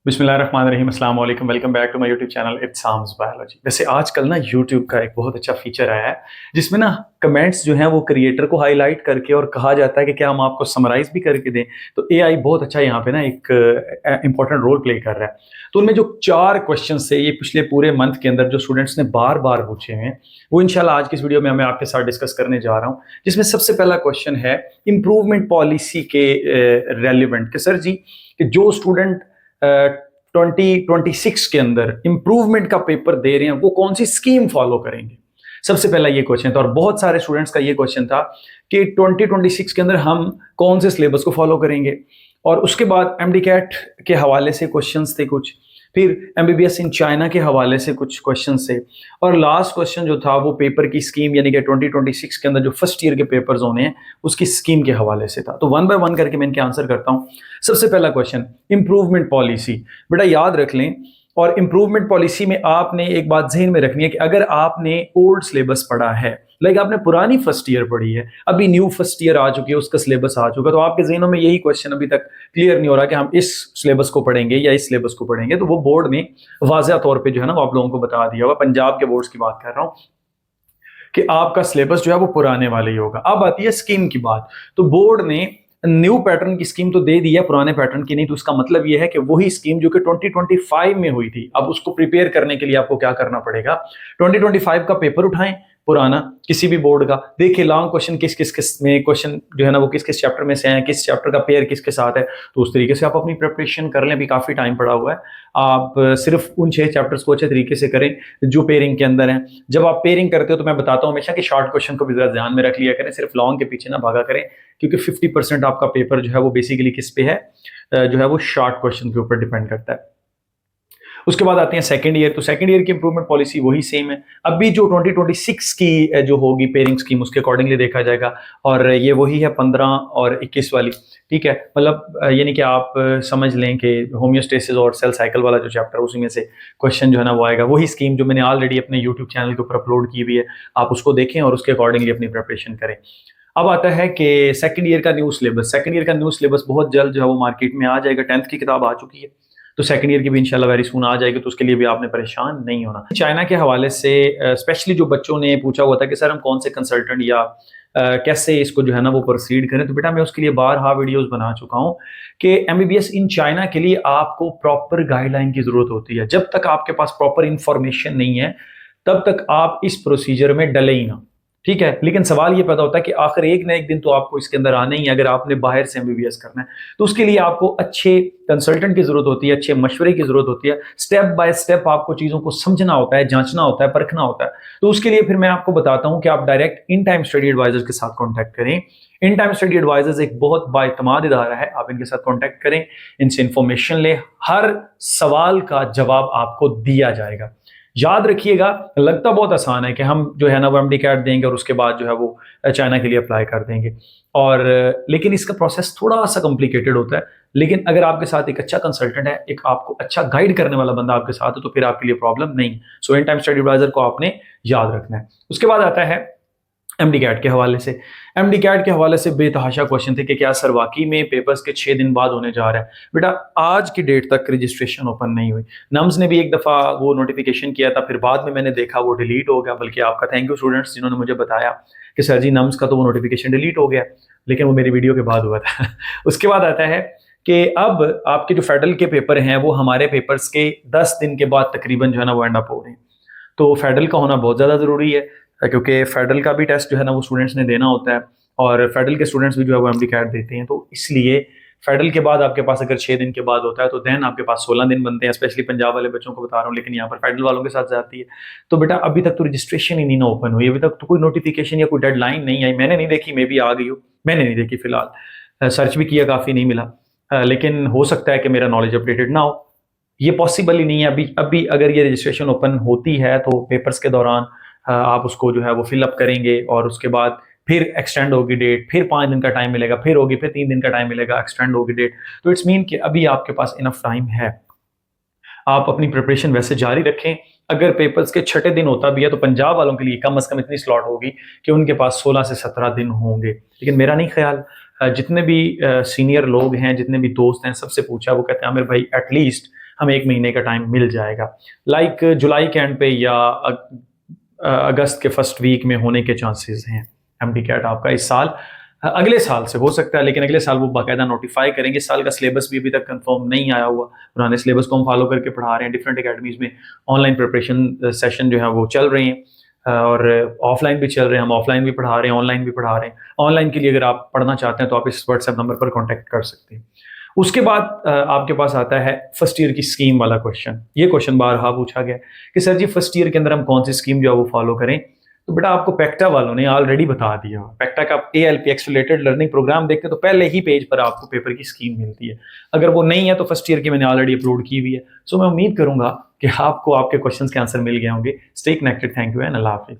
बिस्मिल्लाहिर्रहमानिर्रहीम, अस्सलाम वालेकुम, welcome back to my YouTube channel it's Sam's biology. वैसे आजकल ना यूट्यूब का एक बहुत अच्छा फीचर आया है जिसमें ना कमेंट्स जो हैं वो क्रिएटर को हाईलाइट करके और कहा जाता है कि क्या हम आपको समराइज भी करके दें। तो एआई बहुत अच्छा यहाँ पे ना एक इंपॉर्टेंट रोल प्ले कर रहा है। तो उनमें जो 4 क्वेश्चन है ये पिछले पूरे मंथ के अंदर जो स्टूडेंट्स ने बार बार पूछे हैं वो इंशाल्लाह आज की इस वीडियो में मैं आपके साथ डिस्कस करने जा रहा हूँ। जिसमें सबसे पहला क्वेश्चन है इम्प्रूवमेंट पॉलिसी के रेलिवेंट कि सर जी कि जो स्टूडेंट 2026 के अंदर इंप्रूवमेंट का पेपर दे रहे हैं वो कौन सी स्कीम फॉलो करेंगे। सबसे पहला ये क्वेश्चन था और बहुत सारे स्टूडेंट्स का ये क्वेश्चन था कि 2026 के अंदर हम कौन से सिलेबस को फॉलो करेंगे। और उसके बाद एमडी कैट के हवाले से क्वेश्चंस थे कुछ, फिर एमबीबीएस इन चाइना के हवाले से कुछ क्वेश्चन थे, और लास्ट क्वेश्चन जो था वो पेपर की स्कीम यानी कि 2026 के अंदर जो फर्स्ट ईयर के पेपर्स होने हैं उसकी स्कीम के हवाले से था। तो वन बाय वन करके मैं इनके आंसर करता हूं। सबसे पहला क्वेश्चन इंप्रूवमेंट पॉलिसी, बेटा याद रख लें। और इंप्रूवमेंट पॉलिसी में आपने एक बात ज़हन में रखनी है कि अगर आपने ओल्ड सिलेबस पढ़ा है, लाइक आपने पुरानी फर्स्ट ईयर पढ़ी है, अभी न्यू फर्स्ट ईयर आ चुकी है, उसका सिलेबस आ चुका है, तो आपके जहनों में यही क्वेश्चन अभी तक क्लियर नहीं हो रहा कि हम इस सिलेबस को पढ़ेंगे या इस सिलेबस को पढ़ेंगे, तो वो बोर्ड ने वाज़ह तौर पे जो है ना वो आप लोगों को बता दिया होगा। पंजाब के बोर्ड्स की बात कर रहा हूँ कि आपका सिलेबस जो है वो पुराने वाले ही होगा। अब आती है स्कीम की बात। तो बोर्ड ने न्यू पैटर्न की स्कीम तो दे दी है, पुराने पैटर्न की नहीं। तो इसका मतलब यह है कि वही स्कीम जो कि 2025 में हुई थी, अब उसको प्रिपेयर करने के लिए आपको क्या करना पड़ेगा, 2025 का पेपर उठाएं पुराना किसी भी बोर्ड का, देखिए लॉन्ग क्वेश्चन किस किस में क्वेश्चन जो है ना वो किस किस चैप्टर में से हैं, किस चैप्टर का पेयर किसके साथ है, तो उस तरीके से आप अपनी प्रिपरेशन कर लें। अभी काफ़ी टाइम पड़ा हुआ है, आप सिर्फ उन 6 चैप्टर्स को अच्छे तरीके से करें जो पेयरिंग के अंदर हैं। जब आप पेयरिंग करते हो तो मैं बताता हूँ हमेशा कि शॉर्ट क्वेश्चन को भी ज़रा ध्यान में रख लिया करें, सिर्फ लॉन्ग के पीछे ना भागा करें, क्योंकि 50% आपका पेपर जो है वो बेसिकली किस पे है, जो है वो शॉर्ट क्वेश्चन के ऊपर डिपेंड करता है। उसके बाद आते हैं सेकंड ईयर। तो सेकंड ईयर की इंप्रूवमेंट पॉलिसी वही सेम है, अभी जो 2026 की जो होगी पेयरिंग स्कीम उसके अकॉर्डिंगली देखा जाएगा, और ये वही है 15 और 21 वाली। ठीक है, मतलब यानी कि आप समझ लें कि होम्योस्टेसिस और सेल साइकिल वाला जो चैप्टर उसी में से क्वेश्चन जो है ना वो आएगा, वही स्कीम जो मैंने ऑलरेडी अपने यूट्यूब चैनल के ऊपर अपलोड की हुई है, आप उसको देखें और उसके अकॉर्डिंगली अपनी प्रिपरेशन करें। अब आता है कि सेकंड ईयर का न्यू सिलेबस। सेकंड ईयर का न्यू सिलेबस बहुत जल्द जो है वो मार्केट में आ जाएगा, 10th की किताब आ चुकी है, तो सेकंड ईयर की भी इंशाल्लाह वेरी सून आ जाएगी, तो उसके लिए भी आपने परेशान नहीं होना। चाइना के हवाले से स्पेशली जो बच्चों ने पूछा हुआ था कि सर हम कौन से कंसल्टेंट या कैसे इसको जो है ना वो प्रोसीड करें, तो बेटा मैं उसके लिए बारहा वीडियोस बना चुका हूँ कि एमबीबीएस इन चाइना के लिए आपको प्रॉपर गाइडलाइन की जरूरत होती है। जब तक आपके पास प्रॉपर इंफॉर्मेशन नहीं है तब तक आप इस प्रोसीजर में डले ही ना। ठीक है, लेकिन सवाल ये पैदा होता है कि आखिर एक ना एक दिन तो आपको इसके अंदर आना ही है, अगर आपने बाहर से एमबीबीएस करना है तो उसके लिए आपको अच्छे कंसल्टेंट की जरूरत होती है, अच्छे मशवरे की जरूरत होती है। स्टेप बाय स्टेप आपको चीजों को समझना होता है, जांचना होता है, परखना होता है। तो उसके लिए फिर मैं आपको बताता हूं कि आप डायरेक्ट इन टाइम स्टडी एडवाइजर्स के साथ कॉन्टैक्ट करें। इन टाइम स्टडी एडवाइजर्स एक बहुत बाएतमाद इदारा है, आप इनके साथ कॉन्टैक्ट करें, इनसे इंफॉर्मेशन लें, हर सवाल का जवाब आपको दिया जाएगा। याद रखिएगा, लगता बहुत आसान है कि हम जो है ना वो एमडी कैट देंगे और उसके बाद जो है वो चाइना के लिए अप्लाई कर देंगे, और लेकिन इसका प्रोसेस थोड़ा सा कॉम्प्लिकेटेड होता है। लेकिन अगर आपके साथ एक अच्छा कंसल्टेंट है, एक आपको अच्छा गाइड करने वाला बंदा आपके साथ है, तो फिर आपके लिए प्रॉब्लम नहीं। सो इन टाइम स्टडी एडवाइजर को आपने याद रखना है। उसके बाद आता है एमडी कैट के हवाले से। एमडी कैट के हवाले से बेतहाशा क्वेश्चन थे कि क्या सर वाकई में पेपर्स के 6 दिन बाद होने जा रहा है। बेटा आज की डेट तक रजिस्ट्रेशन ओपन नहीं हुई। नम्स ने भी एक दफ़ा वो नोटिफिकेशन किया था, फिर बाद में मैंने देखा वो डिलीट हो गया। बल्कि आपका थैंक यू स्टूडेंट्स जिन्होंने मुझे बताया कि सर जी नम्स का तो वो नोटिफिकेशन डिलीट हो गया, लेकिन वो मेरी वीडियो के बाद हुआ था। उसके बाद आता है कि अब आपके जो फेडरल के पेपर हैं वो हमारे पेपर्स के 10 दिन के बाद तकरीबन जो है ना वो एंड अप हो रहे हैं। तो फेडरल का होना बहुत ज़्यादा ज़रूरी है, क्योंकि फेडरल का भी टेस्ट जो है ना वो स्टूडेंट्स ने देना होता है, और फेडरल के स्टूडेंट्स भी जो है वो एमडी कैट देते हैं। तो इसलिए फेडरल के बाद आपके पास अगर 6 दिन के बाद होता है तो देन आपके पास 16 दिन बनते हैं। स्पेशली पंजाब वाले बच्चों को बता रहा हूँ, लेकिन यहाँ पर फेडरल वालों के साथ जाती है। तो बेटा अभी तक तो रजिस्ट्रेशन ही नहीं ना ओपन हुई, अभी तक तो कोई नोटिफिकेशन या कोई डेडलाइन नहीं आई। मैंने नहीं देखी, मे भी आ गई हो, मैंने नहीं देखी फिलहाल, सर्च भी किया काफ़ी नहीं मिला, लेकिन हो सकता है कि मेरा नॉलेज अपडेटेड ना हो, ये पॉसिबल ही नहीं है। अभी अगर ये रजिस्ट्रेशन ओपन होती है तो पेपर्स के दौरान आप उसको जो है वो फिलअप करेंगे, और उसके बाद फिर एक्सटेंड होगी डेट, फिर 5 दिन का टाइम मिलेगा, फिर होगी, फिर 3 दिन का टाइम मिलेगा, एक्सटेंड होगी डेट। तो इट्स मीन कि अभी आपके पास इनफ टाइम है, आप अपनी प्रिपरेशन वैसे जारी रखें। अगर पेपर्स के 6ठे दिन होता भी है तो पंजाब वालों के लिए कम से कम इतनी स्लॉट होगी कि उनके पास 16 से 17 दिन होंगे। लेकिन मेरा नहीं ख्याल, जितने भी सीनियर लोग हैं, जितने भी दोस्त हैं, सबसे पूछा, वो कहते हैं आमिर भाई एटलीस्ट हमें 1 महीने का टाइम मिल जाएगा। लाइक जुलाई के एंड पे या अगस्त के फर्स्ट वीक में होने के चांसेस हैं एमडी कैट आपका इस साल। अगले साल से हो सकता है, लेकिन अगले साल वो बाकायदा नोटिफाई करेंगे। इस साल का सिलेबस भी अभी तक कंफर्म नहीं आया हुआ, पुराने सिलेबस को हम फॉलो करके पढ़ा रहे हैं। डिफरेंट अकेडमीज में ऑनलाइन प्रिपरेशन सेशन जो है वो चल रहे हैं और ऑफलाइन भी चल रहे हैं। हम ऑफलाइन भी पढ़ा रहे हैं, ऑनलाइन भी पढ़ा रहे हैं। ऑनलाइन के लिए अगर आप पढ़ना चाहते हैं तो आप इस व्हाट्सएप नंबर पर कॉन्टैक्ट कर सकते हैं। उसके बाद आपके पास आता है फर्स्ट ईयर की स्कीम वाला क्वेश्चन। ये क्वेश्चन बारहा पूछा गया कि सर जी फर्स्ट ईयर के अंदर हम कौन सी स्कीम जो है वो फॉलो करें। तो बेटा आपको पैक्टा वालों ने ऑलरेडी बता दिया। पैक्टा का ALP एक्सेलरेटेड लर्निंग प्रोग्राम देखते हैं तो पहले ही पेज पर आपको पेपर की स्कीम मिलती है। अगर वो नहीं है तो फर्स्ट ईयर की मैंने ऑलरेडी अपलोड की हुई है। सो मैं उम्मीद करूंगा कि आपको आपके क्वेश्चंस के आंसर मिल गए होंगे। Stay connected. Thank you and Allah हाफिज़।